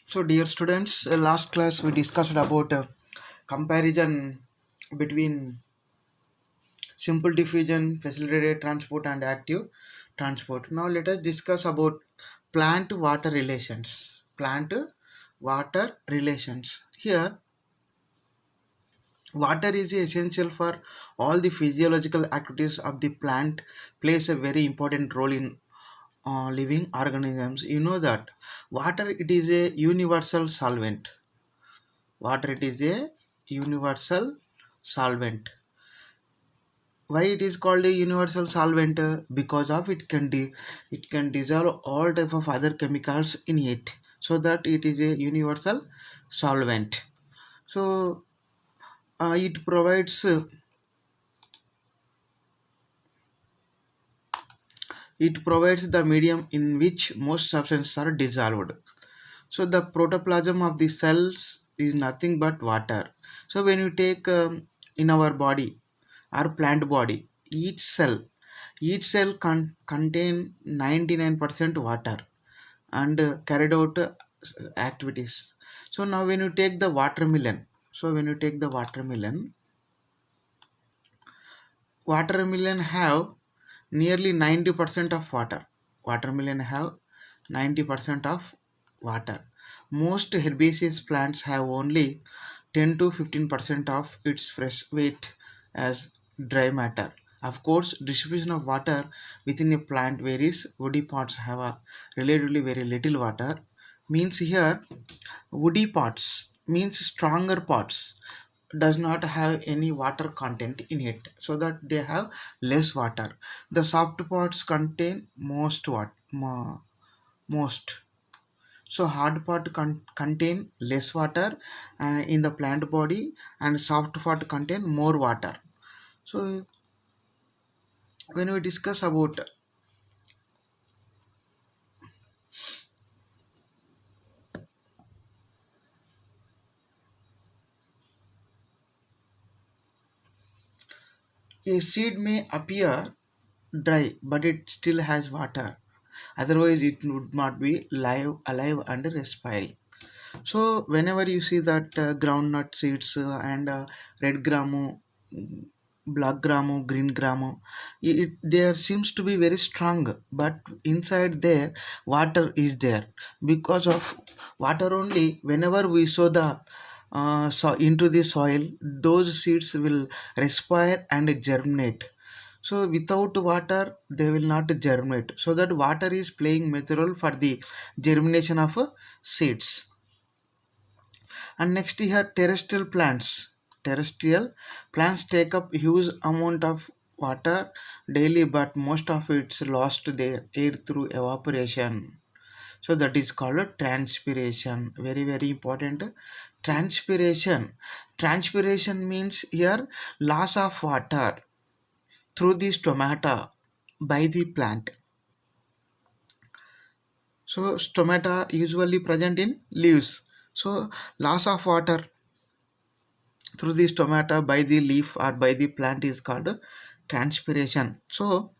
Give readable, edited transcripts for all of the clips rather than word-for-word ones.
So, dear students, last class we discussed about comparison between simple diffusion, facilitated transport, and active transport. Now, let us discuss about plant-water relations. Plant-water relations. Here, water is essential for all the physiological activities of the plant. Plays a very important role in living organisms. You know that water it is a universal solvent. Water it is a universal solvent. Why it is called a universal solvent? Because of it can dissolve all type of other chemicals in it, so that it is a universal solvent. So it provides the medium in which most substances are dissolved. So the protoplasm of the cells is nothing but water. So when you take in our body, our plant body, each cell contain 99% water and carried out activities. So now when you take the watermelon, watermelon have nearly 90% of water. Watermelon have 90% of water. Most herbaceous plants have only 10 to 15% of its fresh weight as dry matter. Of course, distribution of water within a plant varies. Woody plants have a relatively very little water. Means here, woody pots means stronger pots does not have any water content in it, so that they have less water. The soft pots contain most. So hard pot contain less water in the plant body, and soft pot contain more water. So when we discuss about a seed may appear dry, but it still has water. Otherwise, it would not be alive and respiring. So whenever you see that groundnut seeds and red gramo, black gramo, green gramo, there seems to be very strong, but inside there water is there. Because of water only, whenever we sow the into the soil, those seeds will respire and germinate. So without water, they will not germinate. So that water is playing major role for the germination of seeds. And next here, terrestrial plants take up huge amount of water daily, but most of it's lost their air through evaporation. So that is called transpiration. Very very important. Transpiration means here loss of water through the stomata by the plant. So stomata usually present in leaves. So loss of water through the stomata by the leaf or by the plant is called transpiration. So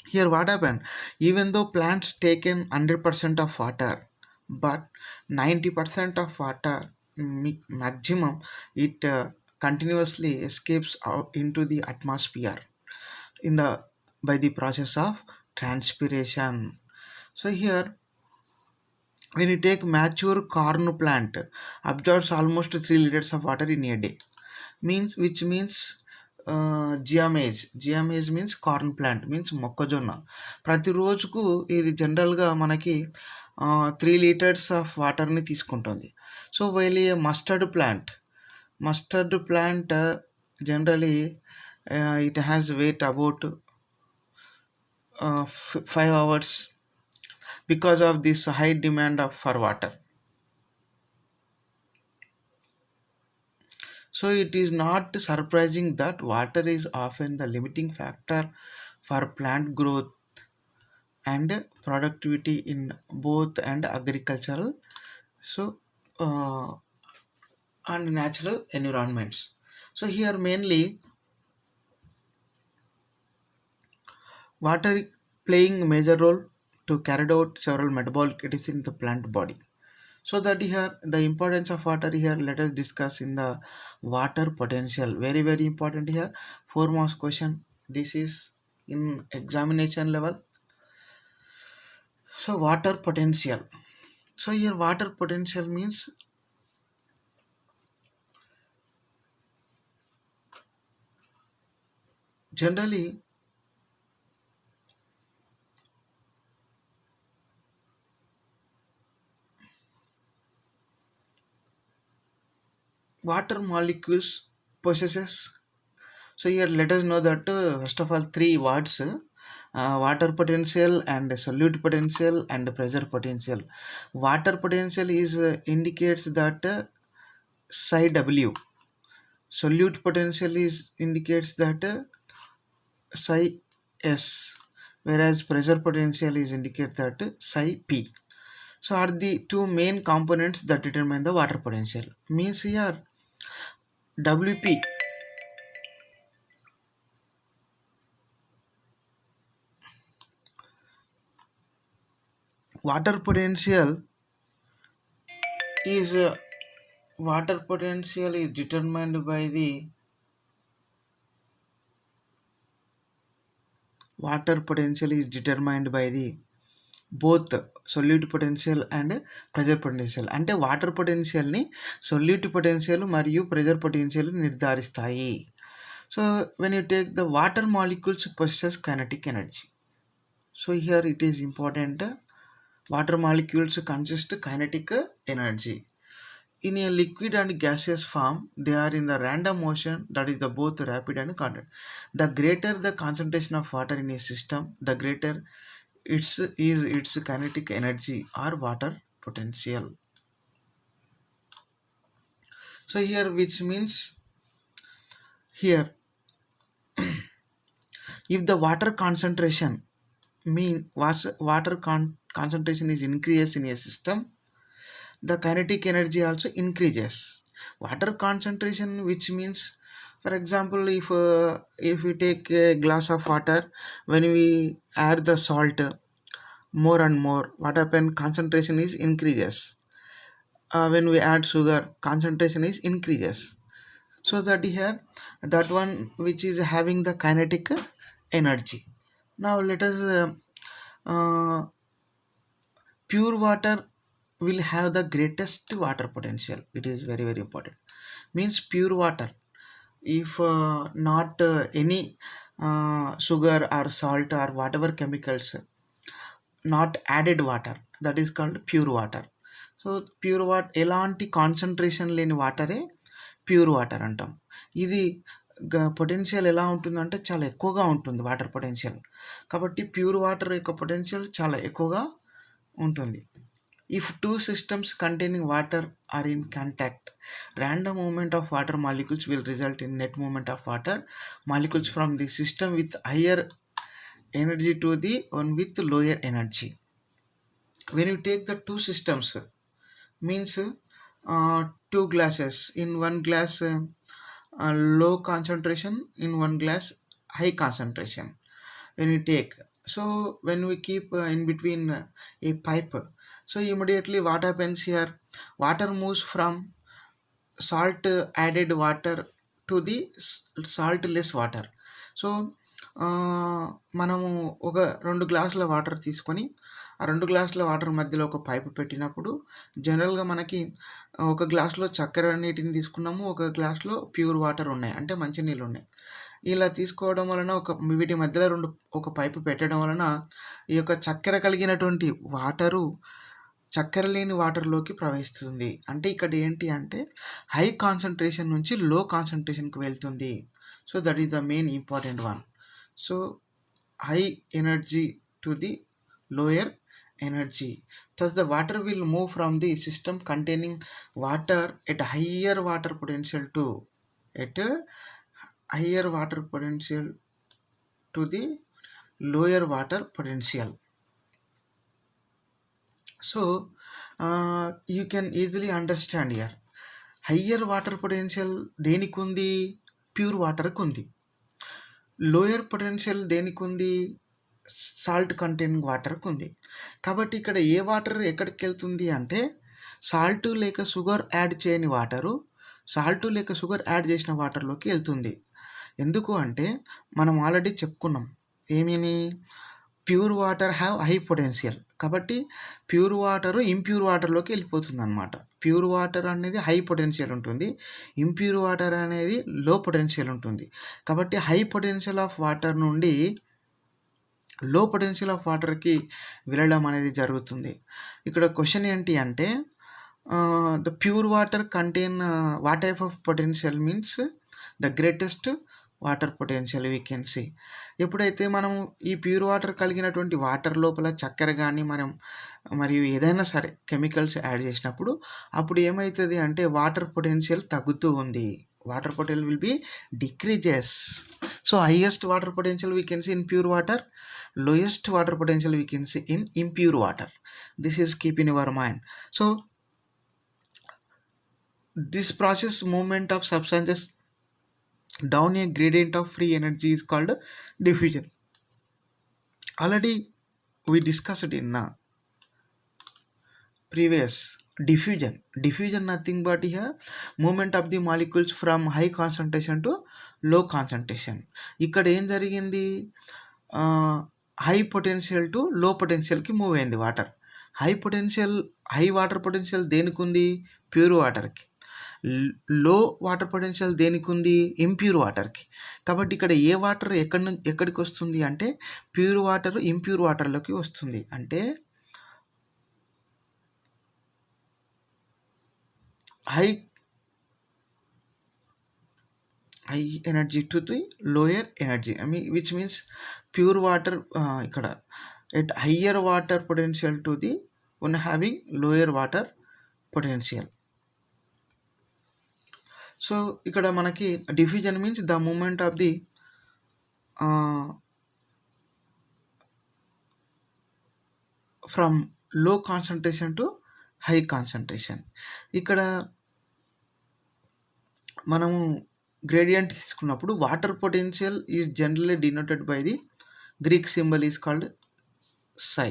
here what happened? Even though plants taken 100% of water, but 90% of water maximum, it continuously escapes out into the atmosphere in the by the process of transpiration. So here when you take mature corn plant absorbs almost 3 liters of water in a day, which means Zea mays means corn plant means మొక్కజొన్న ప్రతి రోజుకు ఇది జనరల్గా మనకి 3 litres of వాటర్ని తీసుకుంటుంది. So while a mustard plant generally it has wait about 5 hours because of this high demand for water. So it is not surprising that water is often the limiting factor for plant growth and productivity in both and agricultural, so uh, and natural environments. So here mainly water playing a major role to carry out several metabolic activities in the plant body. So that here the importance of water here, let us discuss in the water potential. Very very important here. 4 marks question. This is in examination level. So water potential. So here water potential means generally water molecules possesses. So here let us know that first of all 3 words, water potential and solute potential and pressure potential. Water potential is indicates that psi W. Solute potential is indicates that psi S, whereas pressure potential is indicate that psi P. So are the two main components that determine the water potential. Means here WP, water potential is water potential is determined by the water potential is determined by the both solute potential and pressure potential. అంటే water పొటెన్షియల్ని solute potential మరియు pressure potential నిర్ధారిస్తాయి. So when you take the water molecules possess kinetic energy. So here it is important. Water molecules consist kinetic energy. In a liquid and gaseous form, they are in the random motion, that is the both rapid and constant. The greater the concentration of water in a system, the greater its kinetic energy or water potential. So here which means here if the water concentration concentration is increased in a system, the kinetic energy also increases. Water concentration, which means for example if we take a glass of water, when we add the salt more and more, what happen, concentration is increases. When we add sugar, concentration is increases. So that here that one which is having the kinetic energy. Now let us uh, pure water will have the greatest water potential. It is very very important. Means pure water, if not any sugar or salt or whatever chemicals, not added water, that is called pure water. So pure water ఎలాంటి concentration లేని వాటరే pure water అంటాం. ఇది potential ఎలా ఉంటుందంటే చాలా ఎక్కువగా ఉంటుంది వాటర్ పొటెన్షియల్. కాబట్టి ప్యూర్ వాటర్ యొక్క పొటెన్షియల్ చాలా ఎక్కువగా ఉంటుంది. If two systems containing water are in contact, random movement of water molecules will result in net movement of water molecules from the system with higher energy to the one with lower energy. When you take the two systems, means two glasses, in one glass low concentration, in one glass high concentration. When we take, so when we keep in between a pipe, so immediately what happens here, water moves from salt added water to the salt less water. So మనము ఒక 2 గ్లాసుల water తీసుకొని ఆ 2 గ్లాసుల water మధ్యలో ఒక pipe పెట్టినప్పుడు జనరల్గా మనకి ఒక గ్లాసులో చక్కెర నీటిని తీసుకున్నాము, ఒక గ్లాసులో ప్యూర్ వాటర్ ఉన్నాయి, అంటే మంచినీళ్ళు ఉన్నాయి. ఇలా తీసుకోవడం వలన వీటి మధ్యలో ఒక పైపు పెట్టడం వలన ఈ యొక్క చక్కెర కలిగినటువంటి వాటరు చక్కెర లేని వాటర్లోకి ప్రవహిస్తుంది. అంటే ఇక్కడ ఏంటి అంటే హై కాన్సన్ట్రేషన్ నుంచి లో కాన్సన్ట్రేషన్కి వెళ్తుంది. So that is the main important one. So high energy to the lower energy. Thus the water will move from the system containing water at higher water potential to the lower water potential. So you can easily understand here, higher water potential దేనికి ఉంది, pure వాటర్కి ఉంది. Lower potential దేనికి ఉంది, salt containing వాటర్కి ఉంది. కాబట్టి ఇక్కడ ఏ వాటర్ ఎక్కడికి వెళ్తుంది అంటే సాల్ట్ లేక షుగర్ యాడ్ చేయని వాటరు సాల్ట్ లేక షుగర్ యాడ్ చేసిన వాటర్లోకి వెళ్తుంది. ఎందుకు అంటే మనం ఆల్రెడీ చెప్పుకున్నాం ఏమని, pure water have high potential. కాబట్టి ప్యూర్ వాటరు ఇంప్యూర్ వాటర్లోకి వెళ్ళిపోతుంది అనమాట. ప్యూర్ వాటర్ అనేది హై పొటెన్షియల్ ఉంటుంది, ఇంప్యూర్ వాటర్ అనేది లో పొటెన్షియల్ ఉంటుంది. కాబట్టి హై పొటెన్షియల్ ఆఫ్ వాటర్ నుండి లో పొటెన్షియల్ ఆఫ్ వాటర్కి వెళ్ళడం అనేది జరుగుతుంది. ఇక్కడ క్వశ్చన్ ఏంటి అంటే the pure water contain what type of potential means the greatest water potential we can see. ఎప్పుడైతే మనం ఈ ప్యూర్ వాటర్ కలిగినటువంటి వాటర్ లోపల చక్కెర కానీ మరియు ఏదైనా సరే కెమికల్స్ యాడ్ చేసినప్పుడు అప్పుడు ఏమవుతుంది అంటే వాటర్ పొటెన్షియల్ తగ్గుతూ ఉంది. Water potential will be decreases. So highest water potential we can see in pure water, lowest water potential we can see in impure water. This is keep in your mind. So this process movement of substances down a gradient of free energy is called diffusion. Already we discussed in previous diffusion nothing but here movement of the molecules from high concentration to low concentration. ఇక్కడ ఏం జరిగింది, high potential to low పొటెన్షియల్కి move అయింది water. High water potential దేనికి ఉంది, pure వాటర్కి. లో water potential దేనికి ఉంది, ఇంప్యూర్ వాటర్కి. కాబట్టి ఇక్కడ ఏ వాటర్ ఎక్కడికి వస్తుంది అంటే ప్యూర్ వాటర్ ఇంప్యూర్ వాటర్లోకి వస్తుంది. అంటే high energy to the lower energy, which means pure water ఇక్కడ at higher water potential to the one having lower water potential. So ఇక్కడ మనకి diffusion means the movement of the from low concentration to high concentration. ఇక్కడ మనము gradient తీసుకున్నప్పుడు water potential is generally denoted by the Greek symbol is called psi.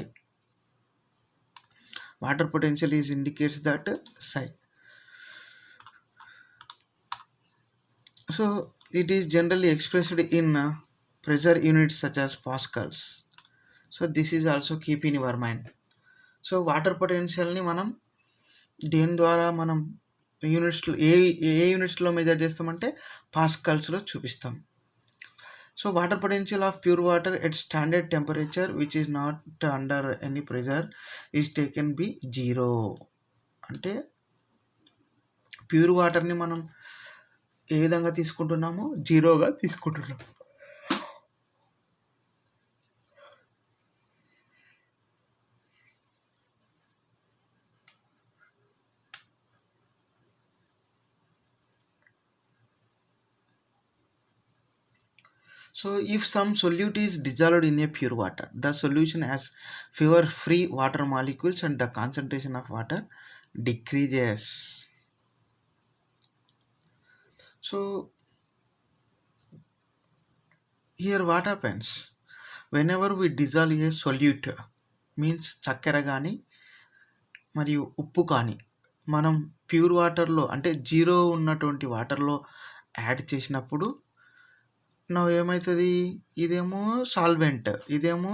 Water potential is indicates that psi. So it is generally expressed in pressure units such as pascals. So this is also keep in your mind. So water potential ni మనం దేని ద్వారా మనం యూనిట్స్లో ఏ యూనిట్స్లో measure చేస్తామంటే పాస్కల్స్లో చూపిస్తాం. So water potential of pure water at standard temperature which is not under any pressure is taken be 0. అంటే pure వాటర్ని మనం ఏ విధంగా తీసుకుంటున్నామో 0గా తీసుకుంటున్నాం. So if some solute is dissolved in a pure water, the solution has fewer free water molecules and the concentration of water decreases. So here what happens, whenever we dissolve a solute means చక్కెర కానీ మరియు ఉప్పు కానీ మనం pure వాటర్లో అంటే 0 ఉన్నటువంటి వాటర్లో యాడ్ చేసినప్పుడు నా ఏమవుతుంది, ఇదేమో సాల్వెంట్, ఇదేమో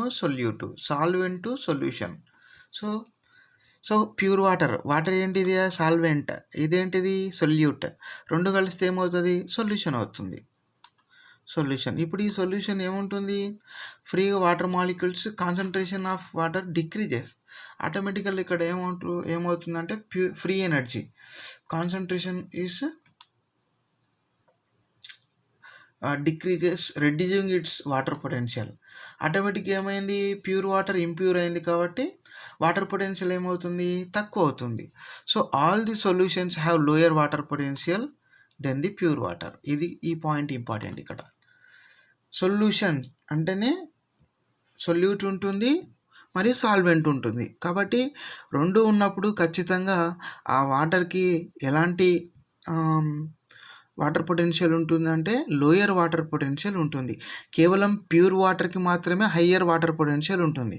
solvent solution. So pure water ఏంటిది సాల్వెంట్, ఇదేంటిది సొల్యూట్, రెండు కలిస్తే ఏమవుతుంది సొల్యూషన్ అవుతుంది. ఇప్పుడు ఈ సొల్యూషన్ ఏముంటుంది, free water molecules concentration of water decreases. Automatically ఇక్కడ ఏమవుతుందంటే free energy concentration is decreases reducing its water potential. Automatic ఏమైంది, ప్యూర్ వాటర్ ఇంప్యూర్ అయింది కాబట్టి వాటర్ పొటెన్షియల్ ఏమవుతుంది తక్కువ అవుతుంది. So all the solutions have lower water potential then the pure water. ఈ point important. ఇక్కడ సొల్యూషన్ అంటేనే సొల్యూట్ ఉంటుంది మరియు సాల్వెంట్ ఉంటుంది. కాబట్టి రెండు ఉన్నప్పుడు ఖచ్చితంగా ఆ వాటర్కి ఎలాంటి వాటర్ పొటెన్షియల్ ఉంటుందంటే లోయర్ వాటర్ పొటెన్షియల్ ఉంటుంది. కేవలం ప్యూర్ వాటర్కి మాత్రమే హయ్యర్ వాటర్ పొటెన్షియల్ ఉంటుంది.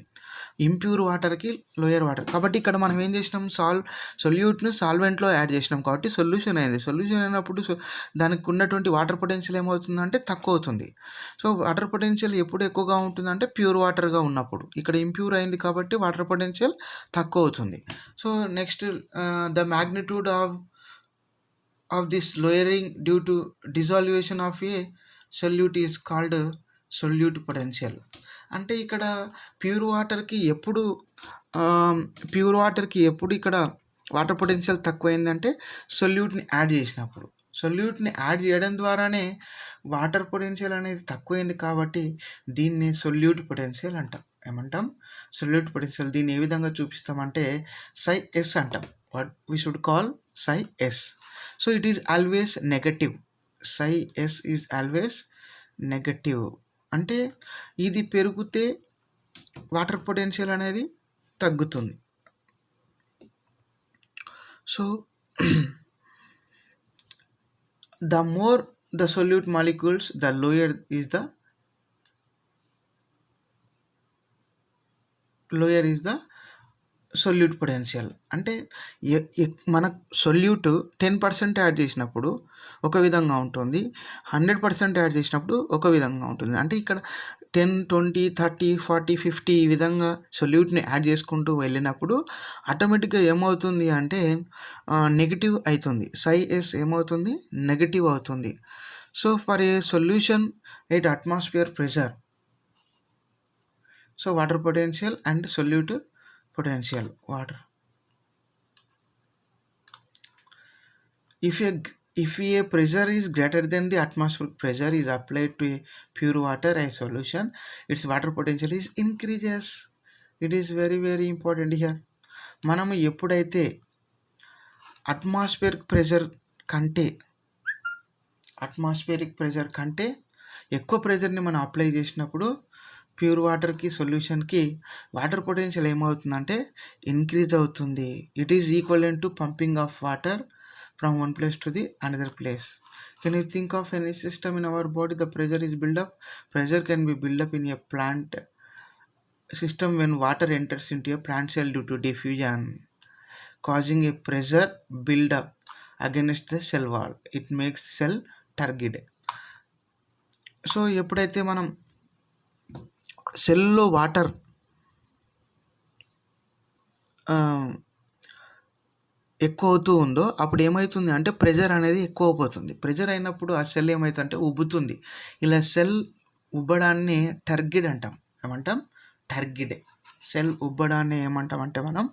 ఇంప్యూర్ వాటర్కి లోయర్ వాటర్. కాబట్టి ఇక్కడ మనం ఏం చేసినాం, సొల్యూట్ను సాల్వెంట్లో యాడ్ చేసినాం కాబట్టి సొల్యూషన్ అయింది. సొల్యూషన్ అయినప్పుడు దానికి ఉన్నటువంటి వాటర్ పొటెన్షియల్ ఏమవుతుందంటే తక్కువ అవుతుంది. సో వాటర్ పొటెన్షియల్ ఎప్పుడు ఎక్కువగా ఉంటుందంటే ప్యూర్ వాటర్గా ఉన్నప్పుడు. ఇక్కడ ఇంప్యూర్ అయింది కాబట్టి వాటర్ పొటెన్షియల్ తక్కువ అవుతుంది. So next the magnitude of this lowering due to dissolution of a solute is called solute potential. అంటే ఇక్కడ ప్యూర్ వాటర్కి ఎప్పుడు ఇక్కడ వాటర్ పొటెన్షియల్ తక్కువైందంటే సొల్యూట్ని యాడ్ చేసినప్పుడు. సొల్యూట్ని యాడ్ చేయడం ద్వారానే వాటర్ పొటెన్షియల్ అనేది తక్కువైంది కాబట్టి దీన్ని సొల్యూట్ పొటెన్షియల్ అంటాం. ఏమంటాం? Solute potential. దీన్ని ఏ విధంగా చూపిస్తామంటే సై ఎస్ అంటాం. What we should call psi s. So it is always negative. Psi s is always negative. అంటే ఇది పెరిగితే వాటర్ పొటెన్షియల్ అనేది తగ్గుతుంది. So the more the solute molecules the lower is the solute potential. అంటే మన solute 10% add చేసినప్పుడు ఒక విధంగా ఉంటుంది, 100% యాడ్ చేసినప్పుడు ఒక విధంగా ఉంటుంది. అంటే ఇక్కడ 10, 20, 30, 40, 50 ఈ విధంగా సొల్యూట్ని యాడ్ చేసుకుంటూ వెళ్ళినప్పుడు ఆటోమేటిక్గా ఏమవుతుంది అంటే నెగిటివ్ అవుతుంది. సై ఎస్ ఏమవుతుంది? నెగిటివ్ అవుతుంది. So for a solution at atmosphere pressure, so water potential and solute potential water. If a pressure is greater than the atmospheric pressure is applied to a pure water, a solution, its water potential is increases. It is very very important here. మనము ఎప్పుడైతే atmospheric pressure కంటే ఎక్కువ ప్రెషర్ని మనం apply చేసినప్పుడు pure వాటర్కి సొల్యూషన్కి water potential ఏమవుతుందంటే increase అవుతుంది. It is equivalent to pumping of water from one place to the another place. Can you think of any system in our body the pressure is build up? Pressure can be build up in a plant system when water enters in to a plant cell due to diffusion causing a pressure build up against the cell wall. It makes cell turgid. So ఎప్పుడైతే మనం సెల్లో water ఎక్కువ అవుతూ ఉందో అప్పుడు ఏమవుతుంది అంటే pressure అనేది ఎక్కువ అయిపోతుంది. ప్రెషర్ అయినప్పుడు ఆ సెల్ ఏమవుతుందంటే ఉబ్బుతుంది. ఇలా సెల్ ఉబ్బడాన్ని టర్గిడ్ అంటాం. ఏమంటాం? టర్గిడ్. సెల్ ఉబ్బడాన్ని ఏమంటాం అంటే మనం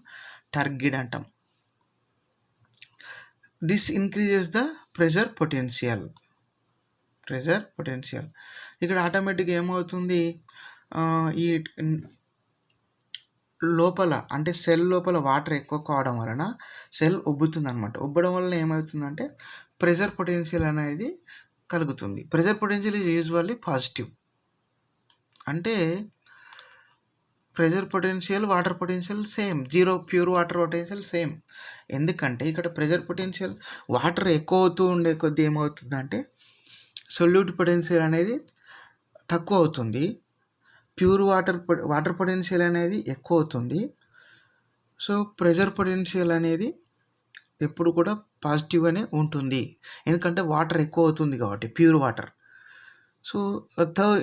టర్గిడ్ అంటాం. This increases the pressure potential. ఇక్కడ ఆటోమేటిక్గా ఏమవుతుంది, ఈ లోపల అంటే సెల్ లోపల వాటర్ ఎక్కువ కావడం వలన సెల్ ఉబ్బుతుంది అనమాట. ఉబ్బడం వలన ఏమవుతుందంటే ప్రెషర్ పొటెన్షియల్ అనేది కలుగుతుంది. Pressure potential is usually positive. అంటే pressure potential water potential same, zero. Pure water potential same. ఎందుకంటే ఇక్కడ ప్రెషర్ పొటెన్షియల్ వాటర్ ఎక్కువ అవుతూ ఉండే కొద్దీ ఏమవుతుందంటే సొల్యూట్ పొటెన్షియల్ అనేది తక్కువ అవుతుంది. ప్యూర్ వాటర్ పొటెన్షియల్ అనేది ఎక్కువ అవుతుంది. సో ప్రెషర్ పొటెన్షియల్ అనేది ఎప్పుడు కూడా పాజిటివ్గానే ఉంటుంది, ఎందుకంటే వాటర్ ఎక్కువ అవుతుంది కాబట్టి pure water. So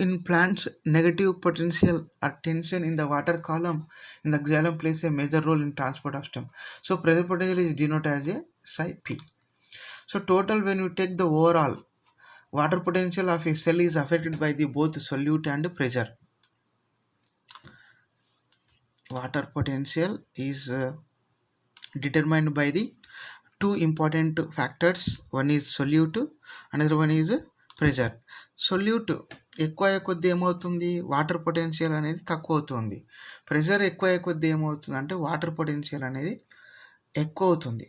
in plants, negative potential or tension in the water column in the xylem plays a major role in transport of stem. So pressure potential is denoted as a psi p. So total, when you take the overall water potential of a cell is affected by the both solute and pressure. Water potential is determined by the two important factors. One is solute, another one is pressure. Solute ఎక్కువ అయ్యే కొద్దీ ఏమవుతుంది, water potential అనేది తక్కువ అవుతుంది. Pressure ఎక్కువ అయ్యే కొద్దీ ఏమవుతుంది అంటే వాటర్ పొటెన్షియల్ అనేది ఎక్కువ అవుతుంది.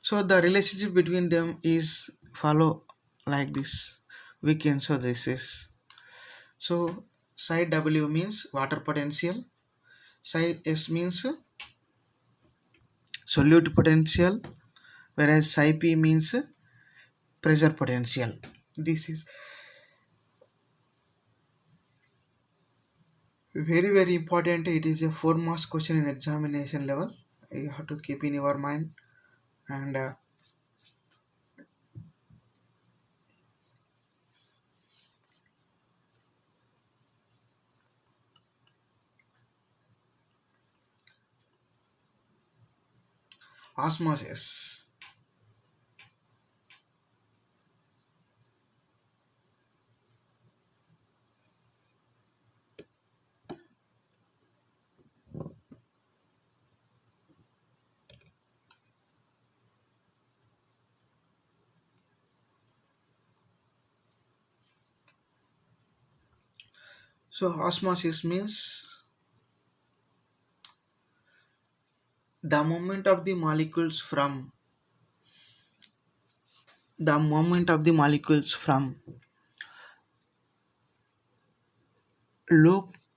So the relationship between them is follow like this. We can so this is. So psi w means water potential, psi s means solute potential, whereas psi p means pressure potential. This is Very very important. It is a 4 marks question in examination level. You have to keep in your mind. And osmosis. So osmosis means the movement of the molecules from the movement of the molecules from low